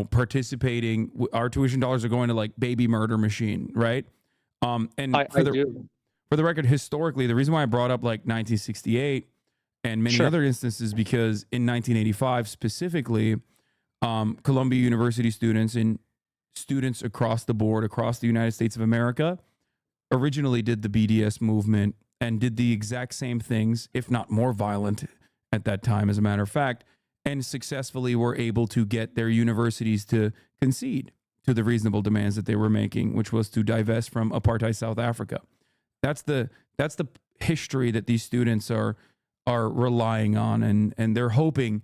participating. Our tuition dollars are going to like baby murder machine, right? And I do. for the record, historically, the reason why I brought up like 1968 and many Sure. other instances, because in 1985 specifically, Columbia University students and students across the board, across the United States of America, originally did the BDS movement and did the exact same things, if not more violent at that time, as a matter of fact, and successfully were able to get their universities to concede to the reasonable demands that they were making, which was to divest from apartheid South Africa. That's the history that these students are relying on, and they're hoping,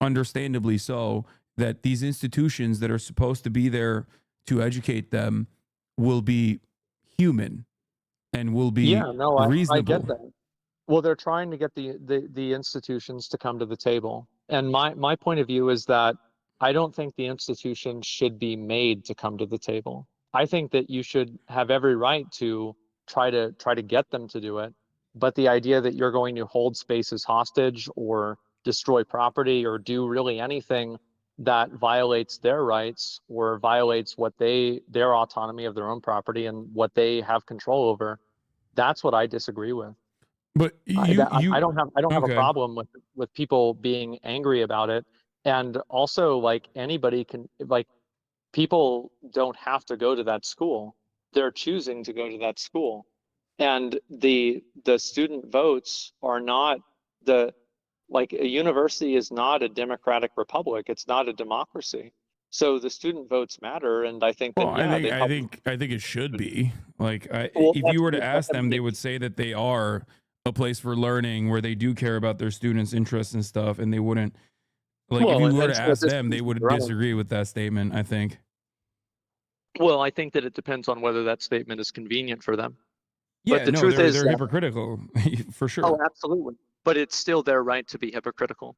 understandably so, that these institutions that are supposed to be there to educate them will be human and will be Yeah, no, I get reasonable. that. Well, they're trying to get the institutions to come to the table. And my point of view is that I don't think the institutions should be made to come to the table. I think that you should have every right to try to get them to do it. But the idea that you're going to hold spaces hostage or destroy property or do really anything that violates their rights or violates what their autonomy of their own property and what they have control over, that's what I disagree with. But I don't have a okay. problem with people being angry about it. And also, like, anybody can, like, people don't have to go to that school. They're choosing to go to that school. And the student votes are not the like a university is not a democratic republic. It's not a democracy. So the student votes matter, and I think Well, that, I yeah, think they I help. think I think it should be like, Well, if you that's were what to ask I them, they mean. would say that they are a place for learning where they do care about their students' interests and stuff, and they wouldn't, like, if Well, you were and to so at ask this them, they point, would they're on. disagree with that statement, I think. Well, I think that it depends on whether that statement is convenient for them. But Yeah, the no, truth is they're that, hypocritical for oh, sure. absolutely. But it's still their right to be hypocritical.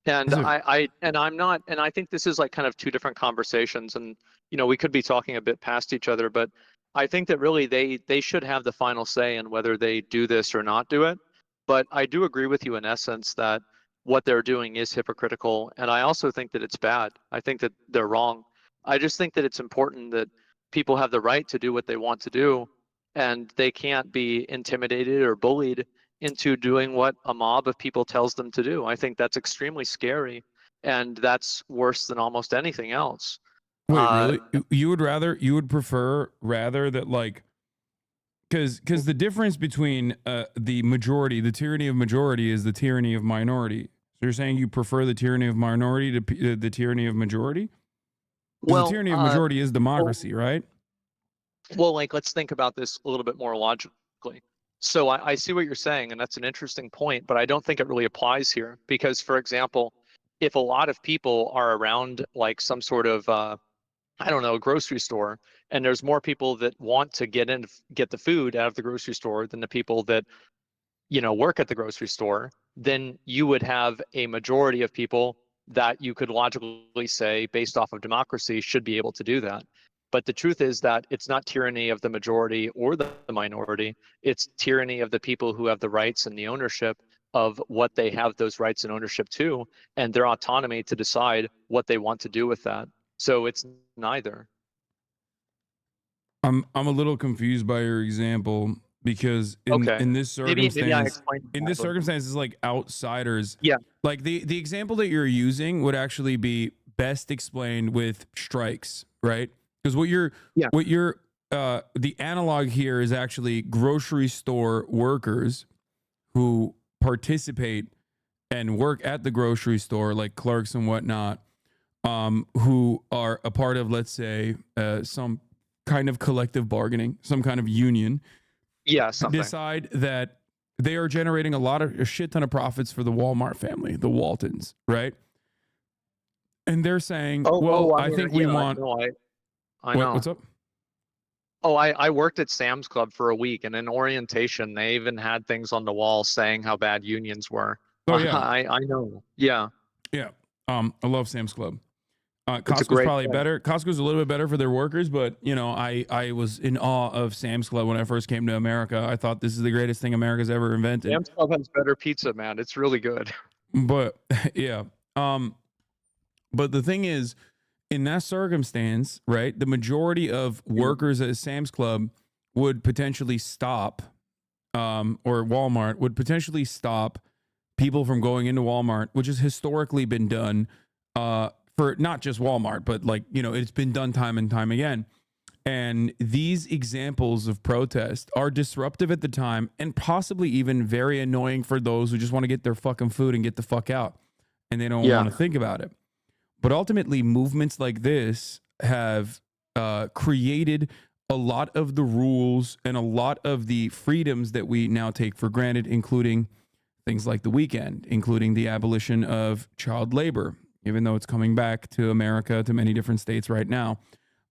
And Is it- I'm not, and I think this is like kind of two different conversations, and we could be talking a bit past each other, but I think that really they should have the final say in whether they do this or not do it. But I do agree with you in essence that what they're doing is hypocritical, and I also think that it's bad. I think that they're wrong. I just think that it's important that people have the right to do what they want to do, and they can't be intimidated or bullied into doing what a mob of people tells them to do. I think that's extremely scary, and that's worse than almost anything else. Wait, Uh, really? You would prefer rather that, like, because the difference between the majority, the tyranny of majority, is the tyranny of minority. So you're saying you prefer the tyranny of minority to the tyranny of majority? Because the well, tyranny of majority is well, democracy, right? well, like, let's think about this a little bit more logically. So I see what you're saying, and that's an interesting point, but I don't think it really applies here because, for example, if a lot of people are around like some sort of I don't know, grocery store, and there's more people that want to get the food out of the grocery store than the people that work at the grocery store, then you would have a majority of people that you could logically say, based off of democracy, should be able to do that. But the truth is that it's not tyranny of the majority or the minority. It's tyranny of the people who have the rights and the ownership of what they have those rights and ownership to, and their autonomy to decide what they want to do with that. So it's neither. I'm a little confused by your example because Okay. in this Maybe I circumstance, explained it badly. it's like outsiders. Yeah. Like the example that you're using would actually be best explained with strikes, right? Because Yeah. what you're the analog here is actually grocery store workers who participate and work at the grocery store, like clerks and whatnot, who are a part of, let's say, some kind of collective bargaining, some kind of union, Yeah, something. decide that they are generating a shit ton of profits for the Walmart family, the Waltons, right? And they're saying, well, I I mean, think we yeah, want I know. what's up? Oh, I worked at Sam's Club for a week, and in orientation, they even had things on the wall saying how bad unions were. Oh yeah, I know. Yeah, yeah. I love Sam's Club. it's a Costco's great probably thing. better. Costco's a little bit better for their workers, but I was in awe of Sam's Club when I first came to America. I thought this is the greatest thing America's ever invented. Sam's Club has better pizza, man. It's really good. But yeah, but the thing is, in that circumstance, right, the majority of workers at Sam's Club would potentially stop, or Walmart would potentially stop people from going into Walmart, which has historically been done for not just Walmart, but like, it's been done time and time again. And these examples of protest are disruptive at the time and possibly even very annoying for those who just want to get their fucking food and get the fuck out and they don't want to think about it. But ultimately, movements like this have created a lot of the rules and a lot of the freedoms that we now take for granted, including things like the weekend, including the abolition of child labor, even though it's coming back to America, to many different states right now.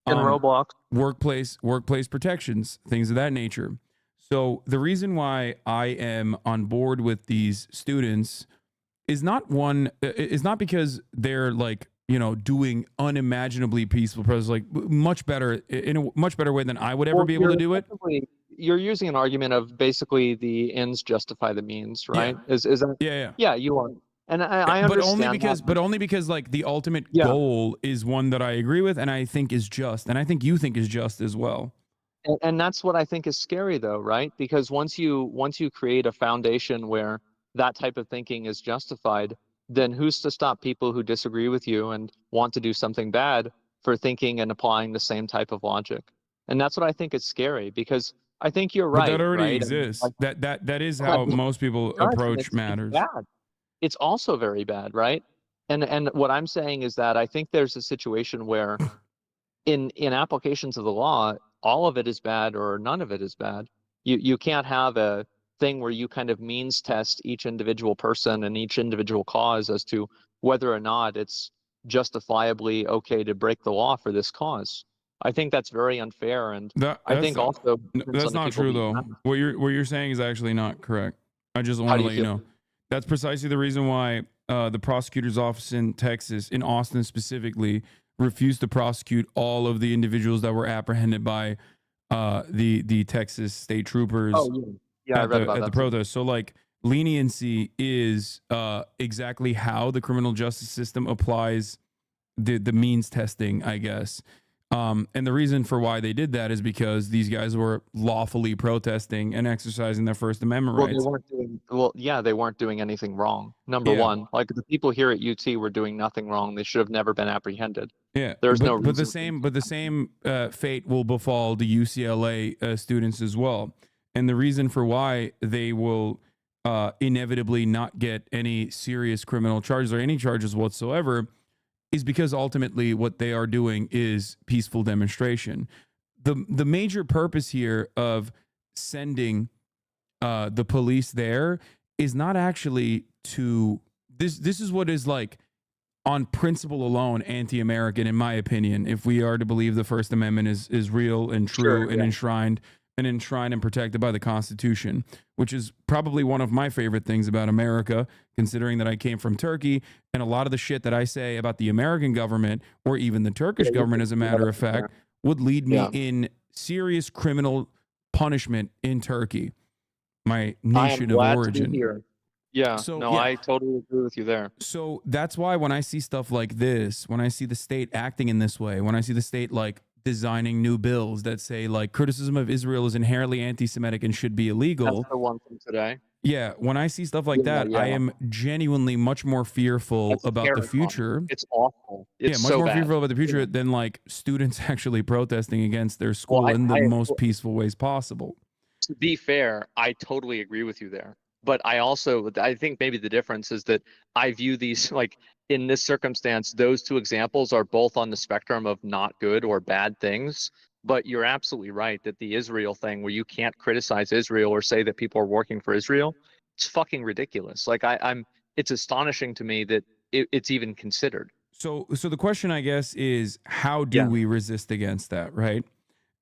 In Roblox. Workplace protections, things of that nature. So the reason why I am on board with these students is not because they're like, doing unimaginably peaceful protests, like much better in a much better way than I would ever be able to do it. You're using an argument of basically the ends justify the means, right? Yeah. Is that? Yeah, you are. And I understand but only because like the ultimate goal is one that I agree with and I think is just, and I think you think is just as well. And that's what I think is scary though, right? Because once you create a foundation where that type of thinking is justified, then who's to stop people who disagree with you and want to do something bad for thinking and applying the same type of logic? And that's what I think is scary, because I think you're right. But that already right? exists. That is how most people approach matters. It's bad. It's also very bad, right? And what I'm saying is that I think there's a situation where in applications of the law, all of it is bad or none of it is bad. You can't have a thing where you kind of means test each individual person and each individual cause as to whether or not it's justifiably okay to break the law for this cause. I think that's very unfair, and I think also that's not true though. What you're saying is actually not correct. I just want to let you know. That's precisely the reason why the prosecutor's office in Texas, in Austin specifically, refused to prosecute all of the individuals that were apprehended by the Texas state troopers. I read about at the protest. So like leniency is exactly how the criminal justice system applies the means testing, I guess. And the reason for why they did that is because these guys were lawfully protesting and exercising their First Amendment rights. They weren't doing anything wrong. Number one, like the people here at UT were doing nothing wrong. They should have never been apprehended. Yeah, there's no reason. But the same fate will befall the UCLA students as well. And the reason for why they will inevitably not get any serious criminal charges or any charges whatsoever is because ultimately what they are doing is peaceful demonstration. The major purpose here of sending the police there is not actually to this is what is like on principle alone anti-American, in my opinion, if we are to believe the First Amendment is real and true and enshrined and protected by the Constitution, which is probably one of my favorite things about America, considering that I came from Turkey, and a lot of the shit that I say about the American government or even the Turkish government, as a matter of fact, would lead me in serious criminal punishment in Turkey, my nation of origin. Yeah, I totally agree with you there. So that's why when I see stuff like this, when I see the state acting in this way, when I see the state like designing new bills that say like criticism of Israel is inherently anti-Semitic and should be illegal. That's the one from today. Yeah, when I see stuff like that, I am genuinely much more fearful about the future. It's awful. It's much more fearful about the future than like students actually protesting against their school in the most peaceful ways possible. To be fair, I totally agree with you there. But I think maybe the difference is that I view these, like in this circumstance, those two examples are both on the spectrum of not good or bad things. But you're absolutely right that the Israel thing, where you can't criticize Israel or say that people are working for Israel, it's fucking ridiculous. Like it's astonishing to me that it's even considered. So the question, I guess, is how do we resist against that, right?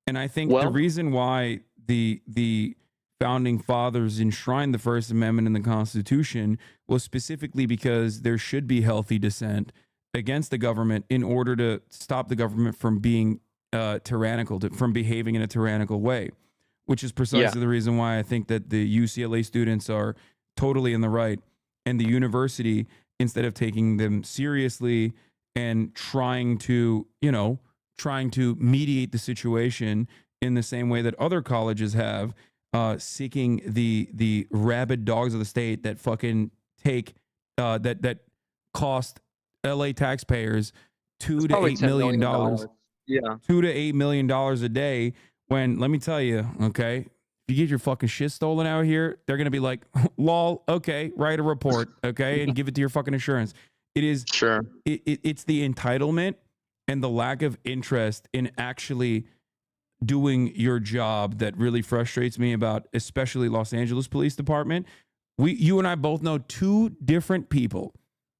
And I think the reason why the founding fathers enshrined the First Amendment in the Constitution was specifically because there should be healthy dissent against the government in order to stop the government from being tyrannical, from behaving in a tyrannical way, which is precisely the reason why I think that the UCLA students are totally in the right, and the university, instead of taking them seriously and trying to, trying to mediate the situation in the same way that other colleges have, seeking the rabid dogs of the state that fucking take that cost LA taxpayers It's two to probably eight $10 million million. dollars, Yeah. $2 to $8 million a day. When let me tell you, okay, if you get your fucking shit stolen out here, they're gonna be like, lol, okay, write a report, okay, and give it to your fucking insurance. It is Sure. it's the entitlement and the lack of interest in actually doing your job that really frustrates me about especially Los Angeles Police Department. You and I both know two different people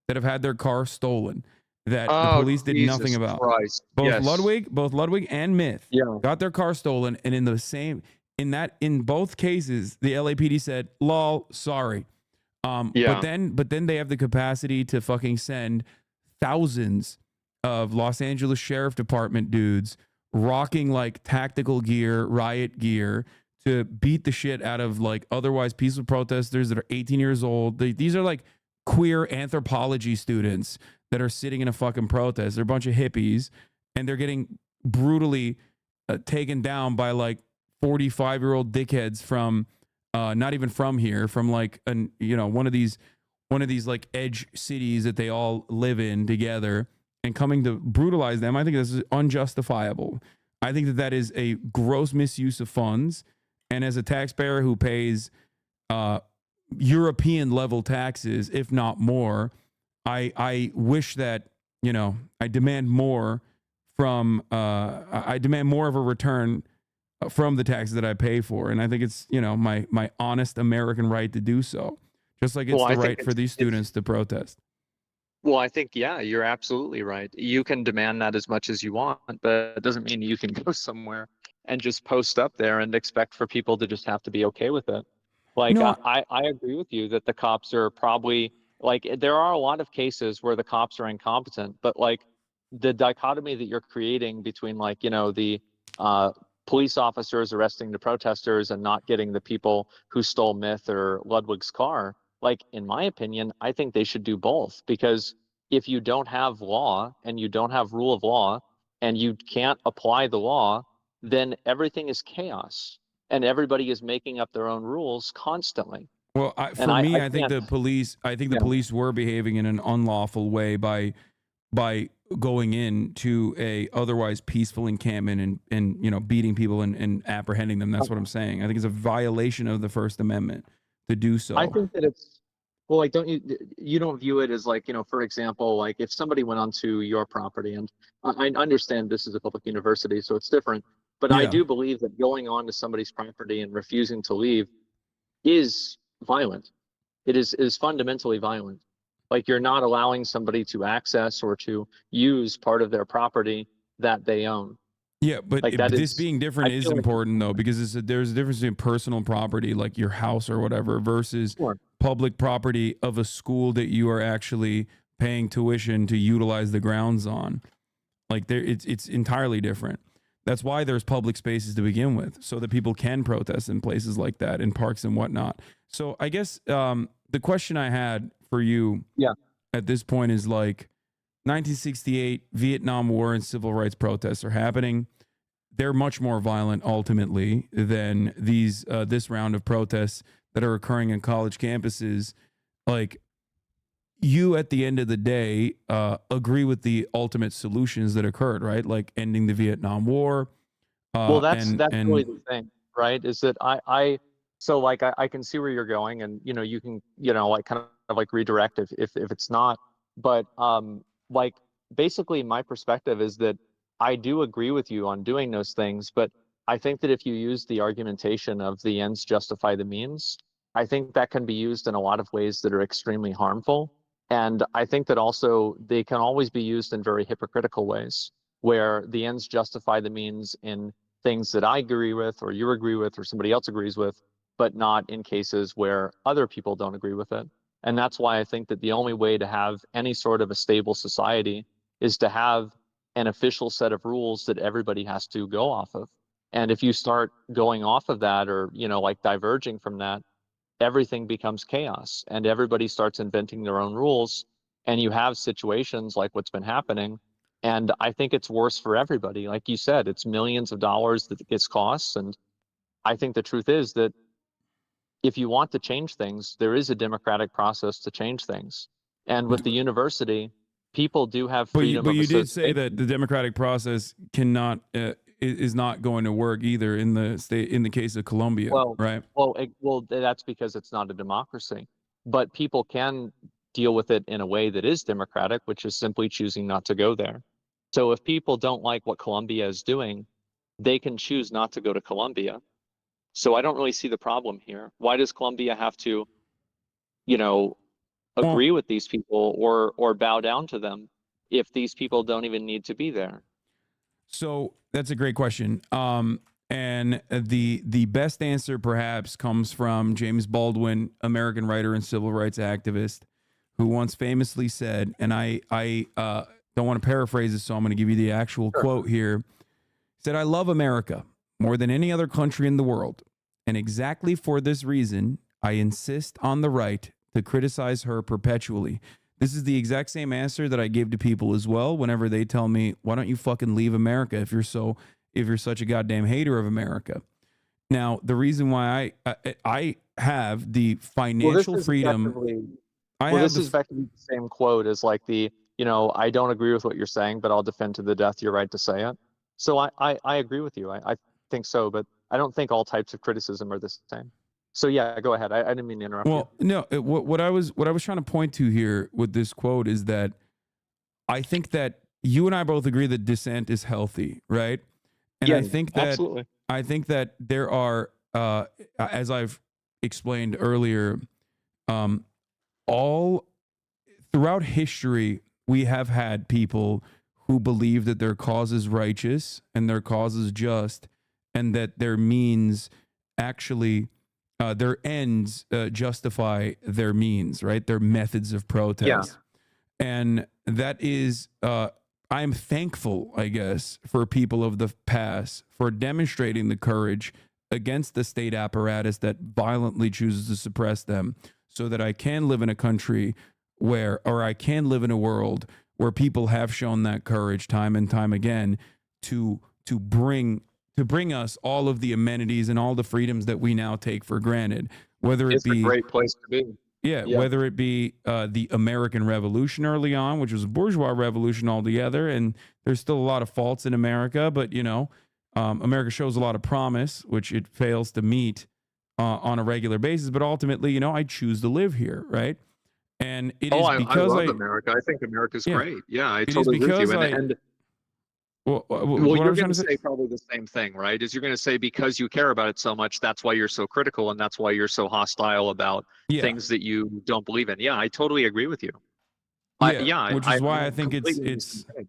that have had their car stolen that the Oh, police did nothing Jesus about. Christ. Yes. Both Ludwig and Myth Yeah. got their car stolen, and in both cases, the LAPD said, "Lol, sorry." But Yeah. then they have the capacity to fucking send thousands of Los Angeles Sheriff Department dudes rocking like tactical gear, riot gear, to beat the shit out of like otherwise peaceful protesters that are 18 years old. These are like queer anthropology students that are sitting in a fucking protest. They're a bunch of hippies, and they're getting brutally taken down by like 45-year-old dickheads from not even from here, from like one of these like edge cities that they all live in together, and coming to brutalize them. I think this is unjustifiable. I think that is a gross misuse of funds. And as a taxpayer who pays European level taxes, if not more, I wish that, I demand more I demand more of a return from the taxes that I pay for. And I think it's, my honest American right to do so. Just like it's Well, the I think right for these students to protest. well, I think, yeah, you're absolutely right. You can demand that as much as you want, but it doesn't mean you can go somewhere and just post up there and expect for people to just have to be okay with it. Like, No, I agree with you that the cops are probably like, there are a lot of cases where the cops are incompetent, but like the dichotomy that you're creating between like, the uh, police officers arresting the protesters and not getting the people who stole Myth or Ludwig's car, like, in my opinion, I think they should do both, because if you don't have law and you don't have rule of law and you can't apply the law, then everything is chaos and everybody is making up their own rules constantly. well, And for I me, can't, I think the yeah, police were behaving in an unlawful way by going into a otherwise peaceful encampment and beating people and apprehending them. That's what I'm saying. I think it's a violation of the First Amendment to do I so. think that it's, well, like, you don't view it as like, for example, like if somebody went onto your property, and I understand this is a public university, so it's different, but I Yeah. do believe that going on to somebody's property and refusing to leave is violent. It is fundamentally violent. Like, you're not allowing somebody to access or to use part of their property that they own. Yeah, but Like, that this is, being I different is feel like, important though, because there's a difference between personal property like your house or whatever versus sure. public property of a school that you are actually paying tuition to utilize the grounds on. Like it's entirely different. That's why there's public spaces to begin with, so that people can protest in places like that, in parks and whatnot. So I guess the question I had for you Yeah. at this point is like 1968, Vietnam War and civil rights protests are happening. They're much more violent ultimately than this round of protests that are occurring in college campuses. Like, you at the end of the day agree with the ultimate solutions that occurred, right? Like ending the Vietnam War, Well, that's really and the thing, right? Is that so like I can see where you're going, and you can like kind of like redirect if it's not, but like basically my perspective is that I do agree with you on doing those things, but I think that if you use the argumentation of the ends justify the means, I think that can be used in a lot of ways that are extremely harmful, and I think that also they can always be used in very hypocritical ways, where the ends justify the means in things that I agree with, or you agree with, or somebody else agrees with, but not in cases where other people don't agree with it. And that's why I think that the only way to have any sort of a stable society is to have an official set of rules that everybody has to go off of. And if you start going off of that, or, like diverging from that, everything becomes chaos and everybody starts inventing their own rules. and you have situations like what's been happening. And I think it's worse for everybody. Like you said, it's millions of dollars that gets costs. And I think the truth is that if you want to change things, there is a democratic process to change things. And with the university, people do have freedom But of you did say association. that the democratic process cannot is not going to work either in the state in the case of Colombia, Well, right? that's because it's not a democracy. But people can deal with it in a way that is democratic, which is simply choosing not to go there. So if people don't like what Colombia is doing, they can choose not to go to Colombia. So I don't really see the problem here. Why does Colombia have to, you know, Well, agree with these people or bow down to them if these people don't even need to be there? so that's a great question. And the best answer perhaps comes from James Baldwin, American writer and civil rights activist, who once famously said, and I don't want to paraphrase this, so I'm going to give you the actual Sure. quote here. He said, "I love America more than any other country in the world, and exactly for this reason, I insist on the right to criticize her perpetually." This is the exact same answer that I give to people as well whenever they tell me, "Why don't you fucking leave America if you're such a goddamn hater of America?" Now, the reason why I have the Well, this financial is freedom, effectively I well, have this the is effectively the same quote as like I don't agree with what you're saying, but I'll defend to the death your right to say it. So I agree with you. I think so, but I don't think all types of criticism are the same. So yeah, go ahead. I didn't mean to interrupt you. well, no, what I was trying to point to here with this quote is that I think that you and I both agree that dissent is healthy, right? And Yeah, absolutely. I think that there are, as I've explained earlier, um, all throughout history, we have had people who believe that their cause is righteous and their cause is just, and that their means actually, their ends justify their means, right? Their methods of Yeah. protest. And that is, I'm thankful, I guess, for people of the past for demonstrating the courage against the state apparatus that violently chooses to suppress them, so that I can live in a country or I can live in a world where people have shown that courage time and time again to to bring to bring us all of the amenities and all the freedoms that we now take for granted, whether it It's a be great place to be. yeah, Yeah. whether it be the American Revolution early on, which was a bourgeois revolution altogether, and there's still a lot of faults in America, but America shows a lot of promise, which it fails to meet on a regular basis. But ultimately, I choose to live here, right? And it Oh, is I because love America. I think America's yeah, great. Yeah, I it is totally agree with because you. I, And well, well, what I you're was trying going to to say, say probably the same thing, right? Is you're going to say because you care about it so much, that's why you're so critical and that's why you're so hostile about yeah, things that you don't believe in. Yeah, I totally agree with you. yeah, which is why I I'm think completely on the same page.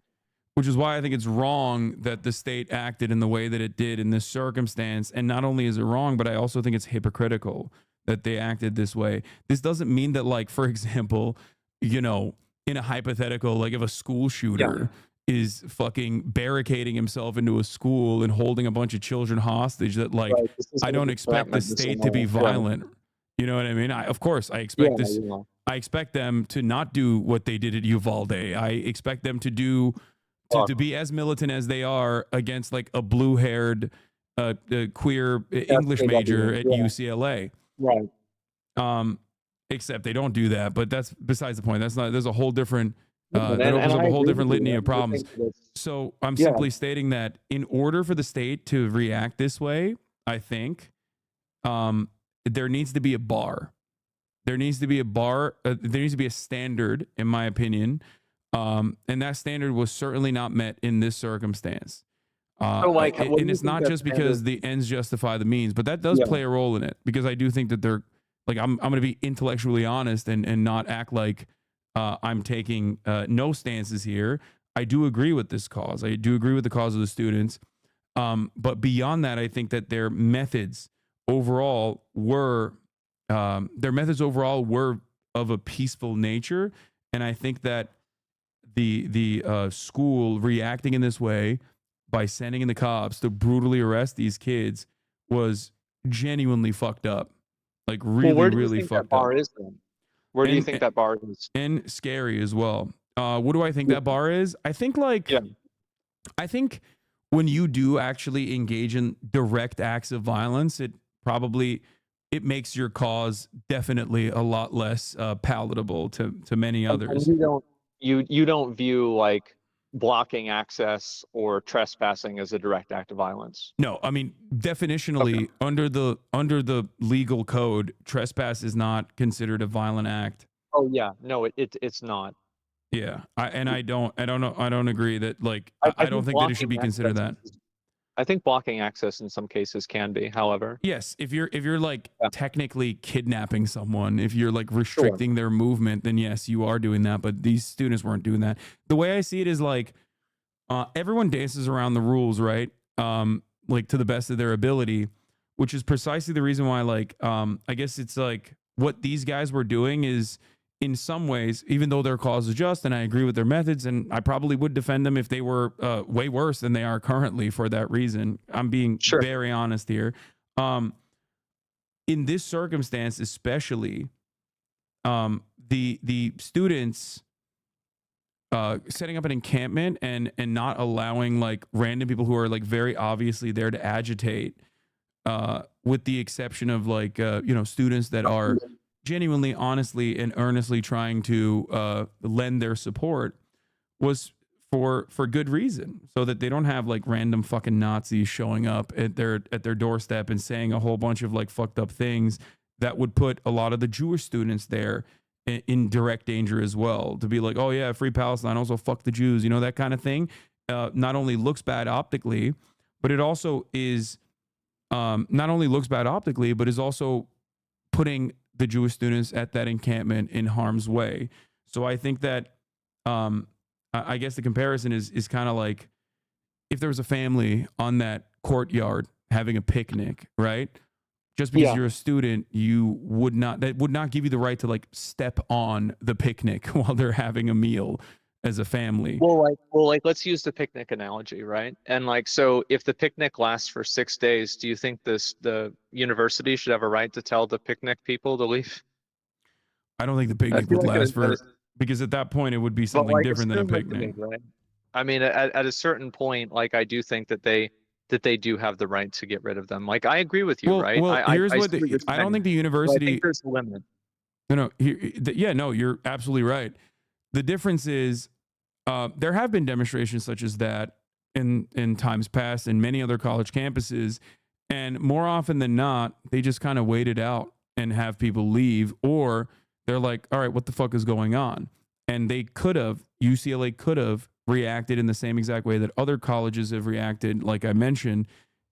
which is why I think it's wrong that the state acted in the way that it did in this circumstance. And not only is it wrong, but I also think it's hypocritical that they acted this way. This doesn't mean that, like, for example, in a hypothetical, like if a school Yeah, shooter is fucking barricading himself into a school and holding a bunch of children hostage, that, like, right. This is I like don't expect the entrapment or state to be something. Right. violent. You know what I mean? Of course, Yeah, yeah. I expect them to not do what they did at Uvalde. I expect them to do Fuck. to be as militant as they are against, like, a blue-haired queer English major SJW. at Yeah, UCLA. right. Um, except they don't do that. But that's besides the point. That's not. There's a whole different. Yeah, That and opens up I a whole agree with different you. litany of I problems. think that it's, So I'm yeah, simply stating that in order for the state to react this way, I think there needs to be a bar. There needs to be a bar. There needs to be a standard, in my opinion. And that standard was certainly not met in this circumstance. so like, what do And you it's think not that just standard? because the ends justify the means, but that does Yeah, play a role in it, because I do think that they're like, I'm going to be intellectually honest and not act like I'm taking no stances here. I do agree with this cause. I do agree with the cause of the students. But beyond that, I think that overall were their methods overall were of a peaceful nature. And I think that the school reacting in this way by sending in the cops to brutally arrest these kids was genuinely fucked up, like well, really where do you really think that fucked up. bar is then? Where do you think that bar is? And scary as well. What do I think that bar is? I think Yeah. I think when you do actually engage in direct acts of violence, it makes your cause definitely a lot less palatable to many And others. you don't view like blocking access or trespassing as a direct act of violence. No, I mean definitionally under the legal code, trespass is not considered a violent act. Oh yeah, no, it's not. Yeah, I don't agree that like I I don't think think that it should be blocking considered access that. I think blocking access in some cases can be, however. Yes, if you're like Yeah. technically kidnapping someone, if you're like Sure. restricting their movement, then yes, you are doing that. But these students weren't doing that. The way I see it is like everyone dances around the rules, right? Like to the best of their ability, which is precisely the reason why, like, I guess it's like what these guys were doing is in some ways, even though their cause is just, and I agree with their methods, and I probably would defend them if they were way worse than they are currently for that reason. I'm being Sure. very honest here. In this circumstance, especially, the students setting up an encampment and not allowing like random people who are like very obviously there to agitate, with the exception of like students that are genuinely, honestly, and earnestly trying to lend their support, was for good reason, so that they don't have like random fucking Nazis showing up at their doorstep and saying a whole bunch of like fucked up things that would put a lot of the Jewish students there in direct danger as well. To be like, oh yeah, free Palestine, also fuck the Jews, that kind of thing. Not only looks bad optically, but it also is not only looks bad optically, but is also putting the Jewish students at that encampment in harm's way. So I think that I guess the comparison is kind of like if there was a family on that courtyard having a picnic, right? Just because you're a student, that would not give you the right to like step on the picnic while they're having a meal as a family. Well, let's use the picnic analogy, right? And like, so if the picnic lasts for 6 days, do you think the university should have a right to tell the picnic people to leave? I don't think the picnic would last because at that point it would be something different than a picnic. Right? I mean, at a certain point, like I do think that they do have the right to get rid of them. Like I agree with you, right? Here's I don't think the university. I think there's a limit. No, you're absolutely right. The difference is there have been demonstrations such as that in times past in many other college campuses, and more often than not, they just kind of wait it out and have people leave, or they're like, all right, what the fuck is going on? And UCLA could have reacted in the same exact way that other colleges have reacted, like I mentioned,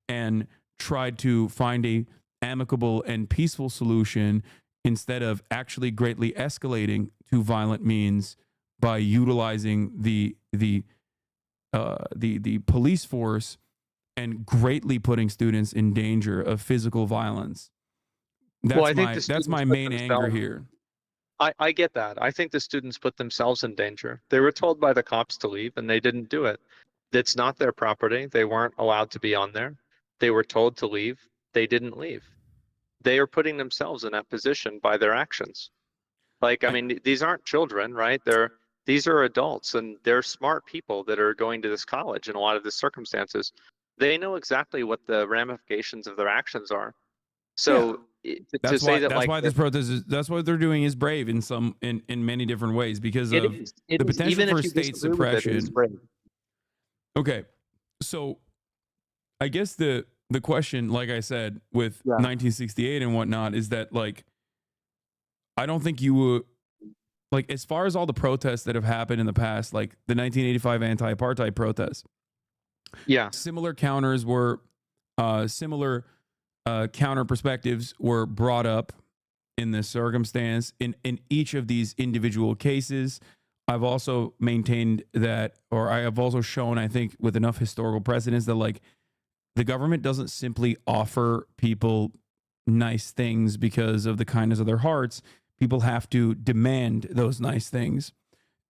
and tried to find a amicable and peaceful solution instead of actually greatly escalating to violent means by utilizing the police force and greatly putting students in danger of physical violence. That's my main anger here. I get that. I think the students put themselves in danger. They were told by the cops to leave and they didn't do it. It's not their property. They weren't allowed to be on there. They were told to leave. They didn't leave. They are putting themselves in that position by their actions. Like, I mean, these aren't children, right? These are adults, and they're smart people that are going to this college in a lot of the circumstances. They know exactly what the ramifications of their actions are. So that's why this protest is, that's what they're doing is brave in many different ways because of the potential for state suppression. Okay, so I guess the question, like I said, with 1968 and whatnot, is that like I don't think you would like, as far as all the protests that have happened in the past, like the 1985 anti-apartheid protests. Yeah, similar counters were similar counter perspectives were brought up in this circumstance in each of these individual cases. I've also maintained that, or I have also shown, I think, with enough historical precedence that like the government doesn't simply offer people nice things because of the kindness of their hearts. People have to demand those nice things.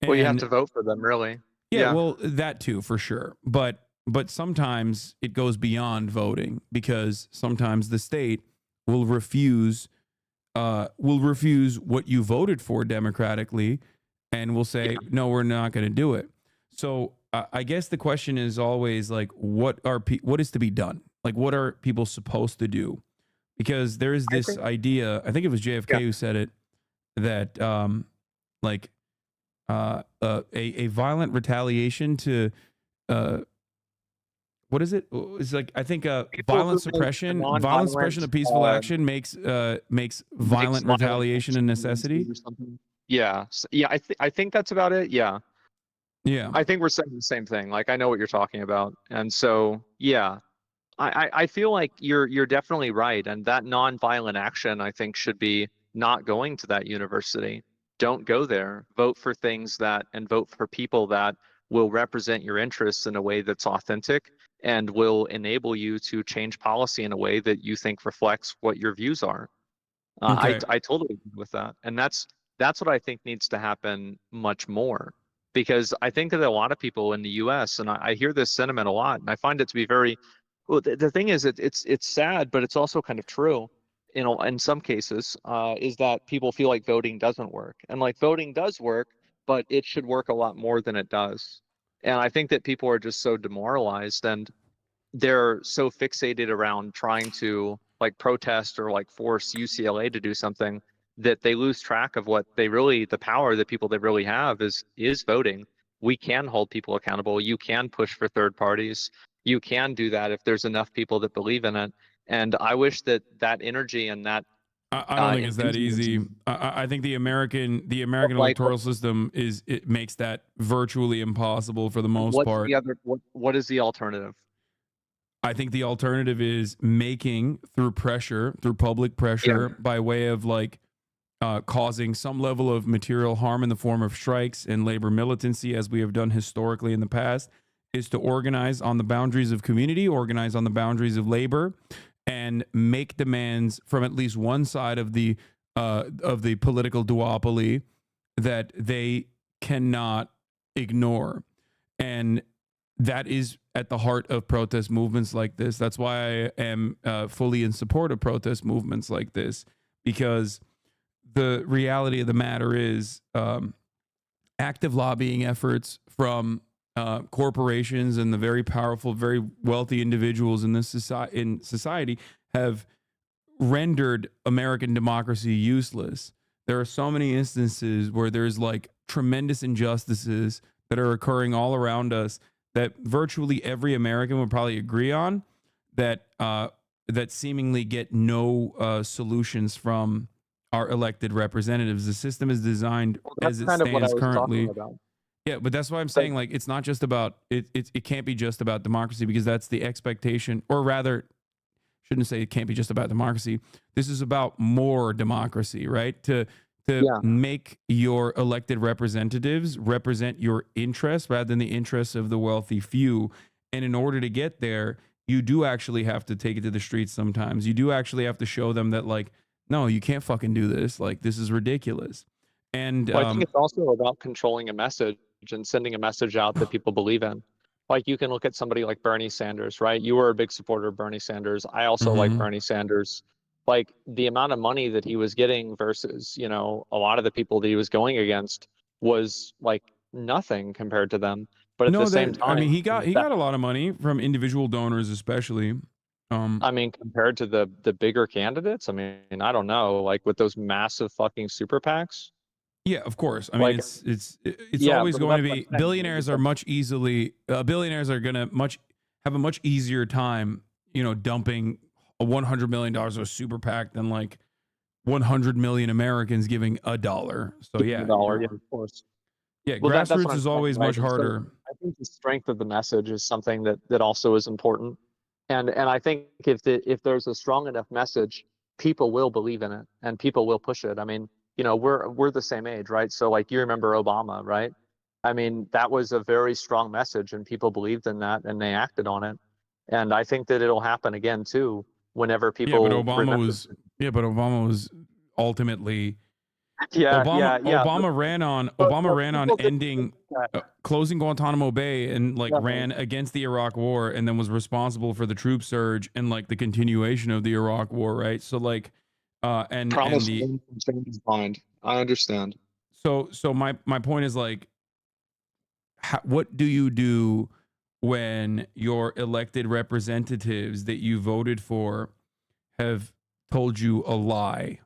Well, you have to vote for them, really. Yeah, well, that too, for sure. But sometimes it goes beyond voting because sometimes the state will refuse will refuse what you voted for democratically, and will say, no, we're not going to do it. So I guess the question is always like, what is to be done? Like, what are people supposed to do? Because there is I this think, idea, I think it was JFK yeah, who said it, that like a violent retaliation to uh, what is it? It's like, I think people who make a violent suppression nonviolent of peaceful action makes makes violent violent retaliation a action warranted necessity. or something. Yeah, yeah, I think that's about it. Yeah, Yeah. I think we're saying the same thing. Like I know what you're talking about, and so yeah, I feel like you're definitely right, and that nonviolent action I think should be not going to that university. Don't go there. Vote for things that and vote for people that will represent your interests in a way that's authentic and will enable you to change policy in a way that you think reflects what your views are. Okay. I totally agree with that, and that's what I think needs to happen much more, because I think that a lot of people in the U.S. and I hear this sentiment a lot, and I find it to be very well. The thing is, it's sad, but it's also kind of true. In some cases, is that people feel like voting doesn't work, and like voting does work, but it should work a lot more than it does. And I think that people are just so demoralized, and they're so fixated around trying to like protest or like force UCLA to do something that they lose track of what they really, the power that people they really have is voting. We can hold people accountable. You can push for third parties. You can do that if there's enough people that believe in it. And I wish that that energy and that I don't think it's that easy. enthusiasm, I think the American like electoral system it makes that virtually impossible for the most what's part. the other, what is the alternative? I think the alternative is making through pressure, through public Yeah. pressure, by way of like causing some level of material harm in the form of strikes and labor militancy, as we have done historically in the past, is to organize on the boundaries of community, organize on the boundaries of labor, and make demands from at least one side of the political duopoly that they cannot ignore. And that is at the heart of protest movements like this. That's why I am fully in support of protest movements like this, because the reality of the matter is active lobbying efforts from corporations and the very powerful, very wealthy individuals in society have rendered American democracy useless. There are so many instances where there's like tremendous injustices that are occurring all around us that virtually every American would probably agree on, that that seemingly get no solutions from our elected representatives. The system is designed Well, as that's it kind of what I stands was talking currently. about. Yeah, but that's why I'm Like, saying like it's not just about it can't be just about democracy, because that's the expectation, or rather shouldn't say it can't be just about democracy. This is about more democracy, right? To yeah. make your elected representatives represent your interests rather than the interests of the wealthy few. And in order to get there, you do actually have to take it to the streets sometimes. You do actually have to show them that like, no, you can't fucking do this. Like, this is ridiculous. And Well, I think it's also about controlling a message and sending a message out that people believe in. Like you can look at somebody like Bernie Sanders, right? You were a big supporter of Bernie Sanders. I also like mhm. Bernie Sanders. Like the amount of money that he was getting versus, a lot of the people that he was going against was like nothing compared to them. But at the No, same that I mean time, he that got a lot of money from individual donors, especially. Um, I mean, compared to the bigger candidates, I mean, I don't know, like with those massive fucking super PACs, Yeah, of course. I mean, like it's yeah, always but going to that's what I'm be saying. Like, billionaires are much easily billionaires are going to much have a much easier time, dumping a $100 million of super PAC than like 100 million Americans giving $1. So giving a yeah, dollar, yeah, of course. yeah, Well, that's what grassroots I'm is saying, always right? much And so harder. I think the strength of the message is something that also is important. And I think if there's a strong enough message, people will believe in it and people will push it. I mean, we're the same age, right? So like you remember Obama, right? I mean, that was a very strong message and people believed in that and they acted on it. And I think that it'll happen again too whenever Yeah, but people remember. Obama was ultimately Yeah, yeah, yeah. But Obama ran on people didn't think ending that. closing Guantanamo Bay, and like Definitely. ran against the Iraq War, and then was responsible for the troop surge and like the continuation of the Iraq War, right? So like Promise the won't change his mind. I understand. so my point is like, what do you do when your elected representatives that you voted for have told you a lie,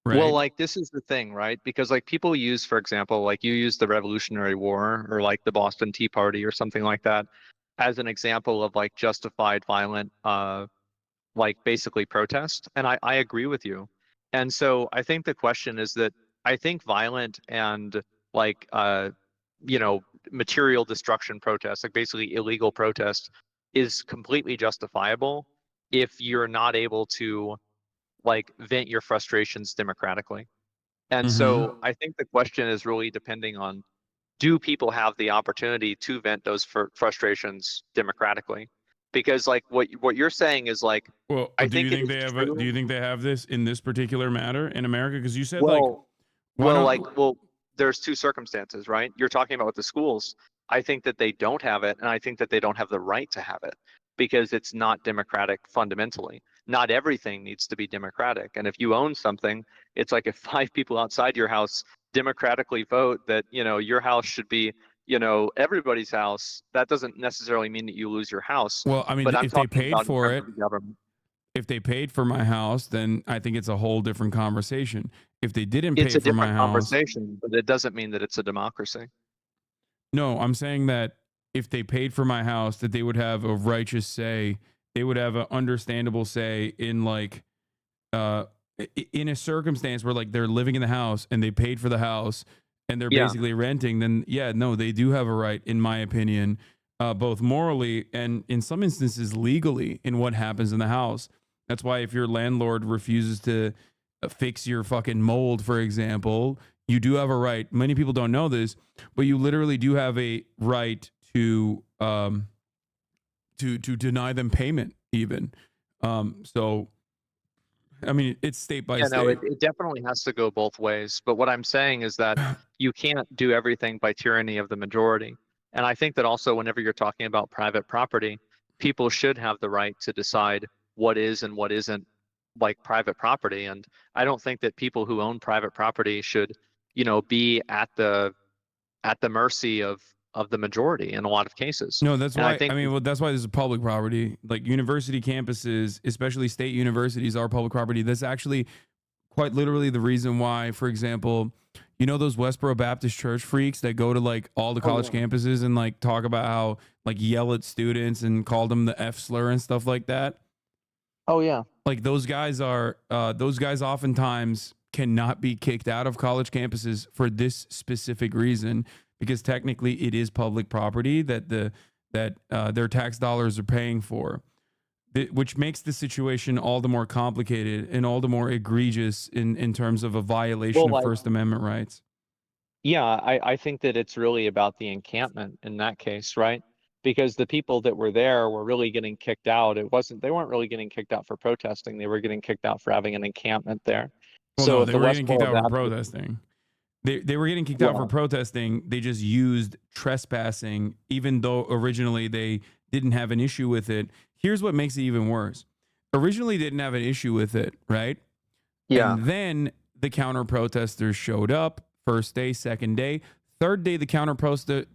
Well, right? like this is the thing, right? Because like people use, for example, like you use the Revolutionary War or like the Boston Tea Party or something like that as an example of like justified violent like basically protest. And I agree with you. And so I think the question is that I think violent and like you know, material destruction protest, like basically illegal protest, is completely justifiable if you're not able to like vent your frustrations democratically. And Mm-hmm. so I think the question is really depending on, do people have the opportunity to vent those frustrations democratically? Because like what you're saying is like, Well, I do you think it think is they have do true. you think they have this in this particular matter in America? Because you said like, Well, why like, don't? well, there's two circumstances, right? You're talking about with the schools. I think that they don't have it, and I think that they don't have the right to have it because it's not democratic fundamentally. Not everything needs to be democratic. And if you own something, it's like if five people outside your house democratically vote that, you know, your house should be, you know, everybody's house, that doesn't necessarily mean that you lose your house. Well, I mean, But I'm if they talking paid about in for terms it, of the government. if they paid for my house, then I think it's a whole different conversation. If they didn't It's pay a for my different house, conversation, but it doesn't mean that it's a democracy. no, I'm saying that if they paid for my house, that they would have a righteous say. They would have an understandable say in like uh in a circumstance where like they're living in the house and they paid for the house and they're Yeah. basically renting, then yeah, no, they do have a right, in my opinion, both morally and in some instances legally in what happens in the house. That's why if your landlord refuses to fix your fucking mold, for example, you do have a right. Many people don't know this, but you literally do have a right to deny them payment even. So I mean, it's state by Yeah, no, state. it definitely has to go both ways. But what I'm saying is that you can't do everything by tyranny of the majority. And I think that also whenever you're talking about private property, people should have the right to decide what is and what isn't like private property. And I don't think that people who own private property should, you know, be at the mercy of the majority in a lot of cases. No, that's And I why. I think mean, well, that's why this is public property. Like university campuses, especially state universities, are public property. That's actually quite literally the reason why, for example, you know those Westboro Baptist Church freaks that go to like all the oh college yeah. campuses and like talk about how like yell at students and call them the F slur and stuff like that. Oh yeah. Like those guys oftentimes cannot be kicked out of college campuses for this specific reason, because technically it is public property that their tax dollars are paying for, which makes the situation all the more complicated and all the more egregious in terms of a violation Well, of like First Amendment rights. yeah, I think that it's really about the encampment in that case, right? Because the people that were there were really getting kicked out. They weren't really getting kicked out for protesting. They were getting kicked out for having an encampment there. Well, So no, if they the were getting kicked Westboro out for Baptist, protesting. They were getting kicked out for yeah, protesting. They just used trespassing, even though originally they didn't have an issue with it. Here's what makes it even worse. Originally, they didn't have an issue with it, right? yeah, And then the counter protesters showed up first day, second day. Third day, the counter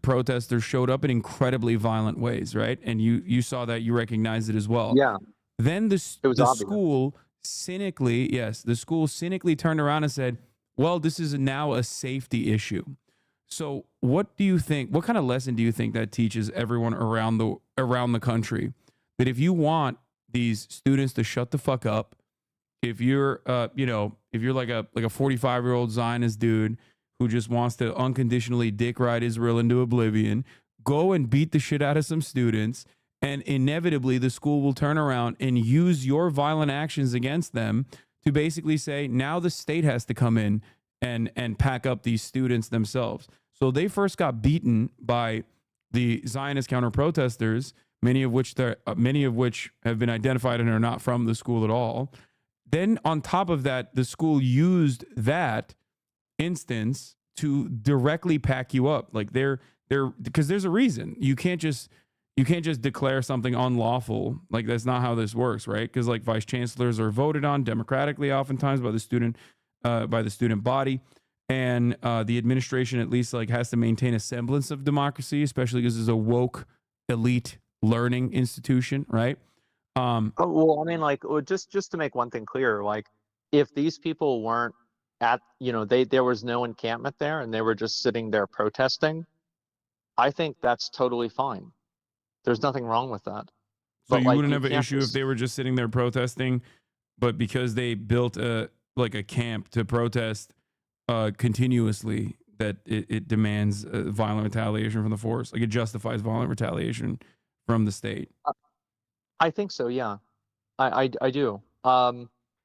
protesters showed up in incredibly violent ways, right? And you saw that, you recognized it as well. yeah, Then it was the obvious. school cynically, yes, the school cynically turned around and said, well, this is now a safety issue. So what do you think, what kind of lesson do you think that teaches everyone around the country? That if you want these students to shut the fuck up, if you're if you're like a 45-year-old Zionist dude who just wants to unconditionally dick ride Israel into oblivion, go and beat the shit out of some students, and inevitably the school will turn around and use your violent actions against them to basically say, now the state has to come in and pack up these students themselves. So they first got beaten by the Zionist counter protesters, many of which have been identified and are not from the school at all. Then on top of that, the school used that instance to directly pack you up. Like they're because there's a reason. You can't just you can't just declare something unlawful. Like that's not how this works, right? Because like vice chancellors are voted on democratically, oftentimes by the student body, and the administration at least like has to maintain a semblance of democracy, especially because it's a woke elite learning institution, right? Oh, well, I mean, like, just to make one thing clear, like, if these people weren't at, there was no encampment there and they were just sitting there protesting, I think that's totally fine. There's nothing wrong with that. So But you like, wouldn't you have an can't issue if just, they were just sitting there protesting, but because they built a like a camp to protest continuously, that it demands violent retaliation from the force. Like it justifies violent retaliation from the state. I think so, yeah. I do.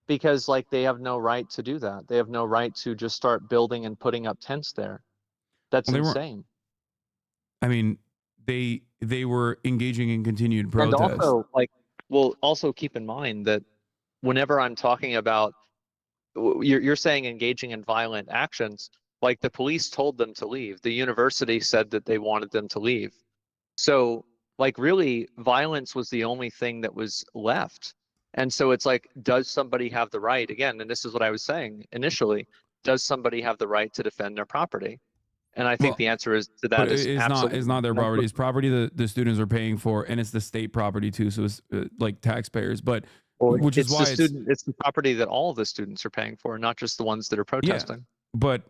Because like they have no right to do that. They have no right to just start building and putting up tents there. That's Well, they weren't. insane. I mean, they were engaging in continued And protest. also, like, well, also keep in mind that whenever I'm talking about, you're saying engaging in violent actions, like the police told them to leave. The university said that they wanted them to leave. So, like, really, violence was the only thing that was left. And so it's like, does somebody have the right, again, and this is what I was saying initially, does somebody have the right to defend their property? And I think Well, the answer is to but that is it's absolutely. not their property. It's property the students are paying for, and it's the state property too. So it's like taxpayers, but Or which is it's the why it's student, it's the property that all of the students are paying for, not just the ones that are yeah. protesting. But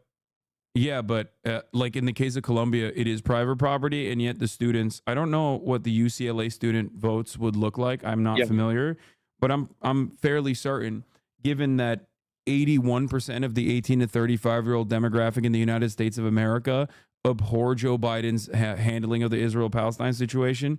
yeah, but like in the case of Columbia, it is private property, and yet the students. I don't know what the UCLA student votes would look like. I'm not Yeah. familiar, but I'm fairly certain, given that 81% of the 18 to 35-year-old demographic in the United States of America abhor Joe Biden's handling of the Israel-Palestine situation.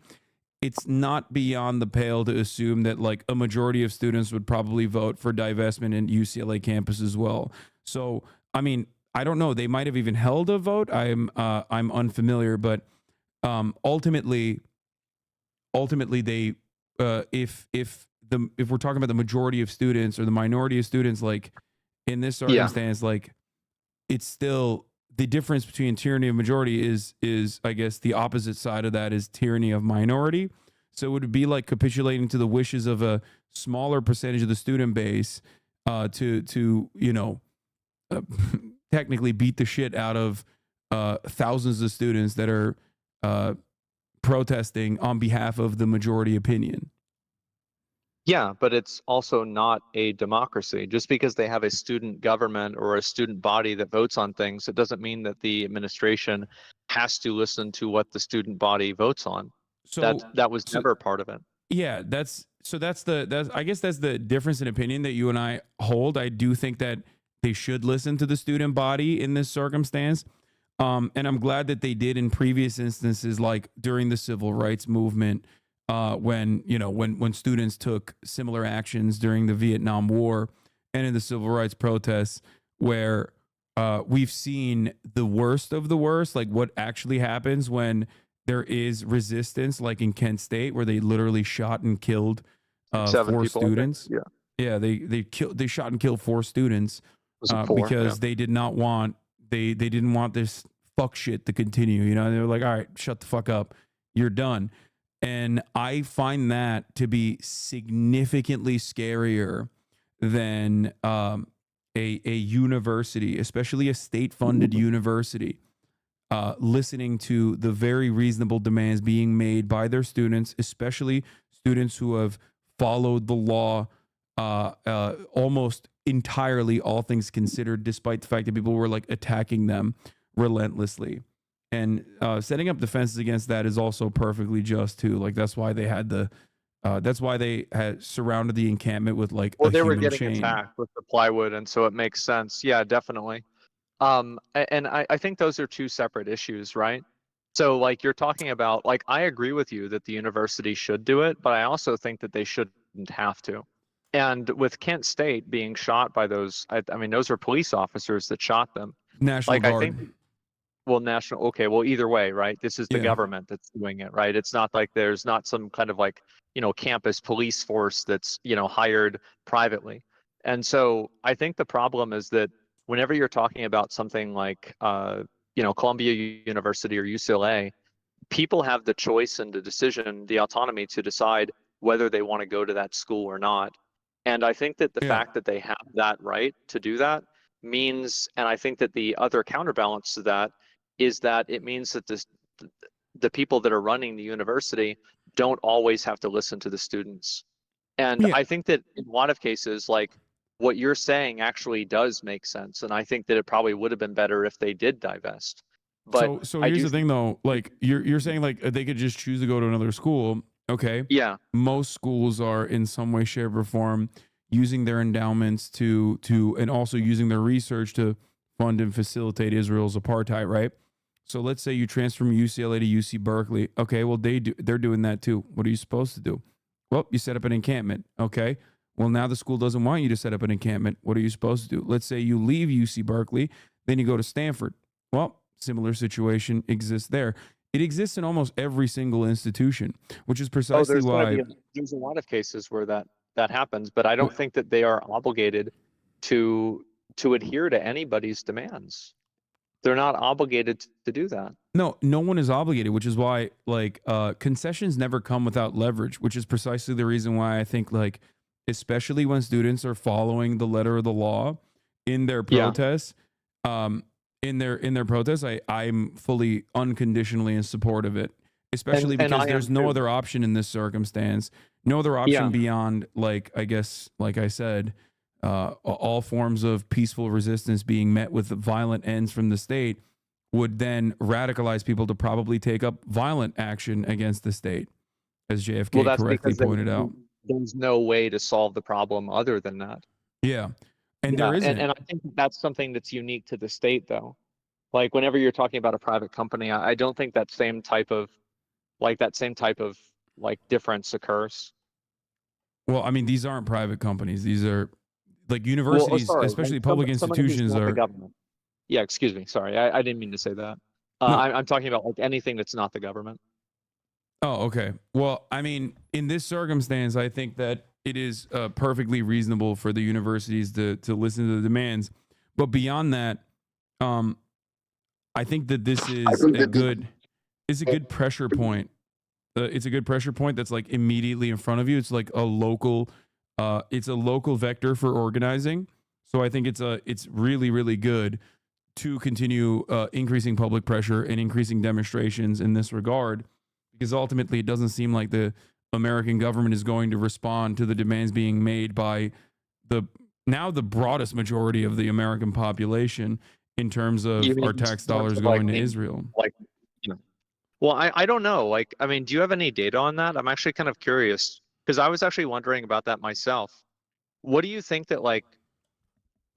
It's not beyond the pale to assume that like a majority of students would probably vote for divestment in UCLA campus as well. So, I mean, I don't know. They might have even held a vote. I'm unfamiliar, but ultimately, they if we're talking about the majority of students or the minority of students, like in this Yeah. circumstance, like it's still the difference between tyranny of majority is I guess the opposite side of that is tyranny of minority. So it would be like capitulating to the wishes of a smaller percentage of the student base to uh, technically beat the shit out of thousands of students that are protesting on behalf of the majority opinion. Yeah, but it's also not a democracy. Just because they have a student government or a student body that votes on things, it doesn't mean that the administration has to listen to what the student body votes on. So, That was so never part of it. yeah, that's I guess that's the difference in opinion that you and I hold. I do think that they should listen to the student body in this circumstance. And I'm glad that they did in previous instances, like during the civil rights movement, when when students took similar actions during the Vietnam War and in the civil rights protests, where we've seen the worst of the worst, like what actually happens when there is resistance, like in Kent State, where they literally shot and killed Like seven four people, I think. students. Yeah. Yeah, they shot and killed four students Was it four? Yeah. because they did not want they didn't want this fuck shit to continue. You know, they were like, all right, shut the fuck up, you're done. And I find that to be significantly scarier than a university, especially a state funded university, listening to the very reasonable demands being made by their students, especially students who have followed the law almost entirely, all things considered, despite the fact that people were like attacking them relentlessly. And setting up defenses against that is also perfectly just too. Like that's why they had surrounded the encampment with like Well, a they were human getting chain. attacked with the plywood, and so it makes sense. Yeah, definitely. And I think those are two separate issues, right? So like you're talking about, like I agree with you that the university should do it, but I also think that they shouldn't have to. And with Kent State being shot by those, I mean, those are police officers that shot them. National Like I Guard. think, well, national, okay, well, either way, right? This is the Yeah. government that's doing it, right? It's not like there's not some kind of like, campus police force that's, hired privately. And so I think the problem is that whenever you're talking about something like, Columbia University or UCLA, people have the choice and the decision, the autonomy to decide whether they want to go to that school or not. And I think that the Yeah. fact that they have that right to do that means, and I think that the other counterbalance to that is that it means that the people that are running the university don't always have to listen to the students. And Yeah. I think that in a lot of cases, like what you're saying actually does make sense. And I think that it probably would have been better if they did divest. But So I here's do the thing though, like you're saying like they could just choose to go to another school. Okay. yeah, Most schools are in some way, shape, or form using their endowments to and also using their research to fund and facilitate Israel's apartheid, right? So let's say you transfer from UCLA to UC Berkeley. Okay, well they're doing that too. What are you supposed to do? Well, you set up an encampment. Okay. Well, now the school doesn't want you to set up an encampment. What are you supposed to do? Let's say you leave UC Berkeley, then you go to Stanford. Well, similar situation exists there. It exists in almost every single institution, which is precisely why. there's a lot of cases where that happens, but I don't think that they are obligated to adhere to anybody's demands. They're not obligated to do that. No, no one is obligated, which is why like concessions never come without leverage, which is precisely the reason why I think like, especially when students are following the letter of the law in their protests, in their protests, I'm fully unconditionally in support of it, especially because there's no other option in this circumstance, no other option beyond like, I guess, like I said, all forms of peaceful resistance being met with violent ends from the state would then radicalize people to probably take up violent action against the state, as JFK correctly pointed out. There's no way to solve the problem other than that. Yeah. And there isn't. And I think that's something that's unique to the state, though. Like whenever you're talking about a private company, I don't think that same type of difference occurs. Well, I mean, these aren't private companies. These are like universities, especially public institutions are. The government. Yeah, excuse me. Sorry, I didn't mean to say that. No. I'm talking about like anything that's not the government. Oh, okay. Well, I mean, in this circumstance, I think that it is perfectly reasonable for the universities to listen to the demands. But beyond that, I think that this is a good pressure point. It's a good pressure point that's like immediately in front of you. It's like a local vector for organizing. So I think it's really, really good to continue increasing public pressure and increasing demonstrations in this regard, because ultimately it doesn't seem like the American government is going to respond to the demands being made by the broadest majority of the American population in terms of our tax dollars going to Israel. Well, I don't know. Like, I mean, do you have any data on that? I'm actually kind of curious because I was actually wondering about that myself. What do you think that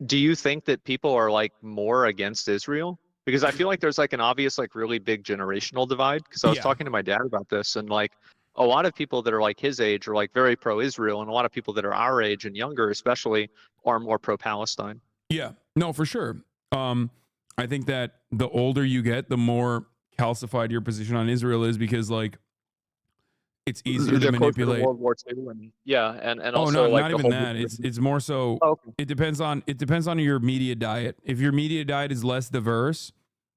do you think that people are like more against Israel? Because I feel like there's like an obvious, like really big generational divide. Because I was talking to my dad about this, and like a lot of people that are like his age are like very pro-Israel, and a lot of people that are our age and younger, especially, are more pro-Palestine. Yeah, no, for sure. I think that the older you get, the more calcified your position on Israel is, because like it's easier to manipulate. To World War II and also not even that. It's more so. It depends on your media diet. If your media diet is less diverse,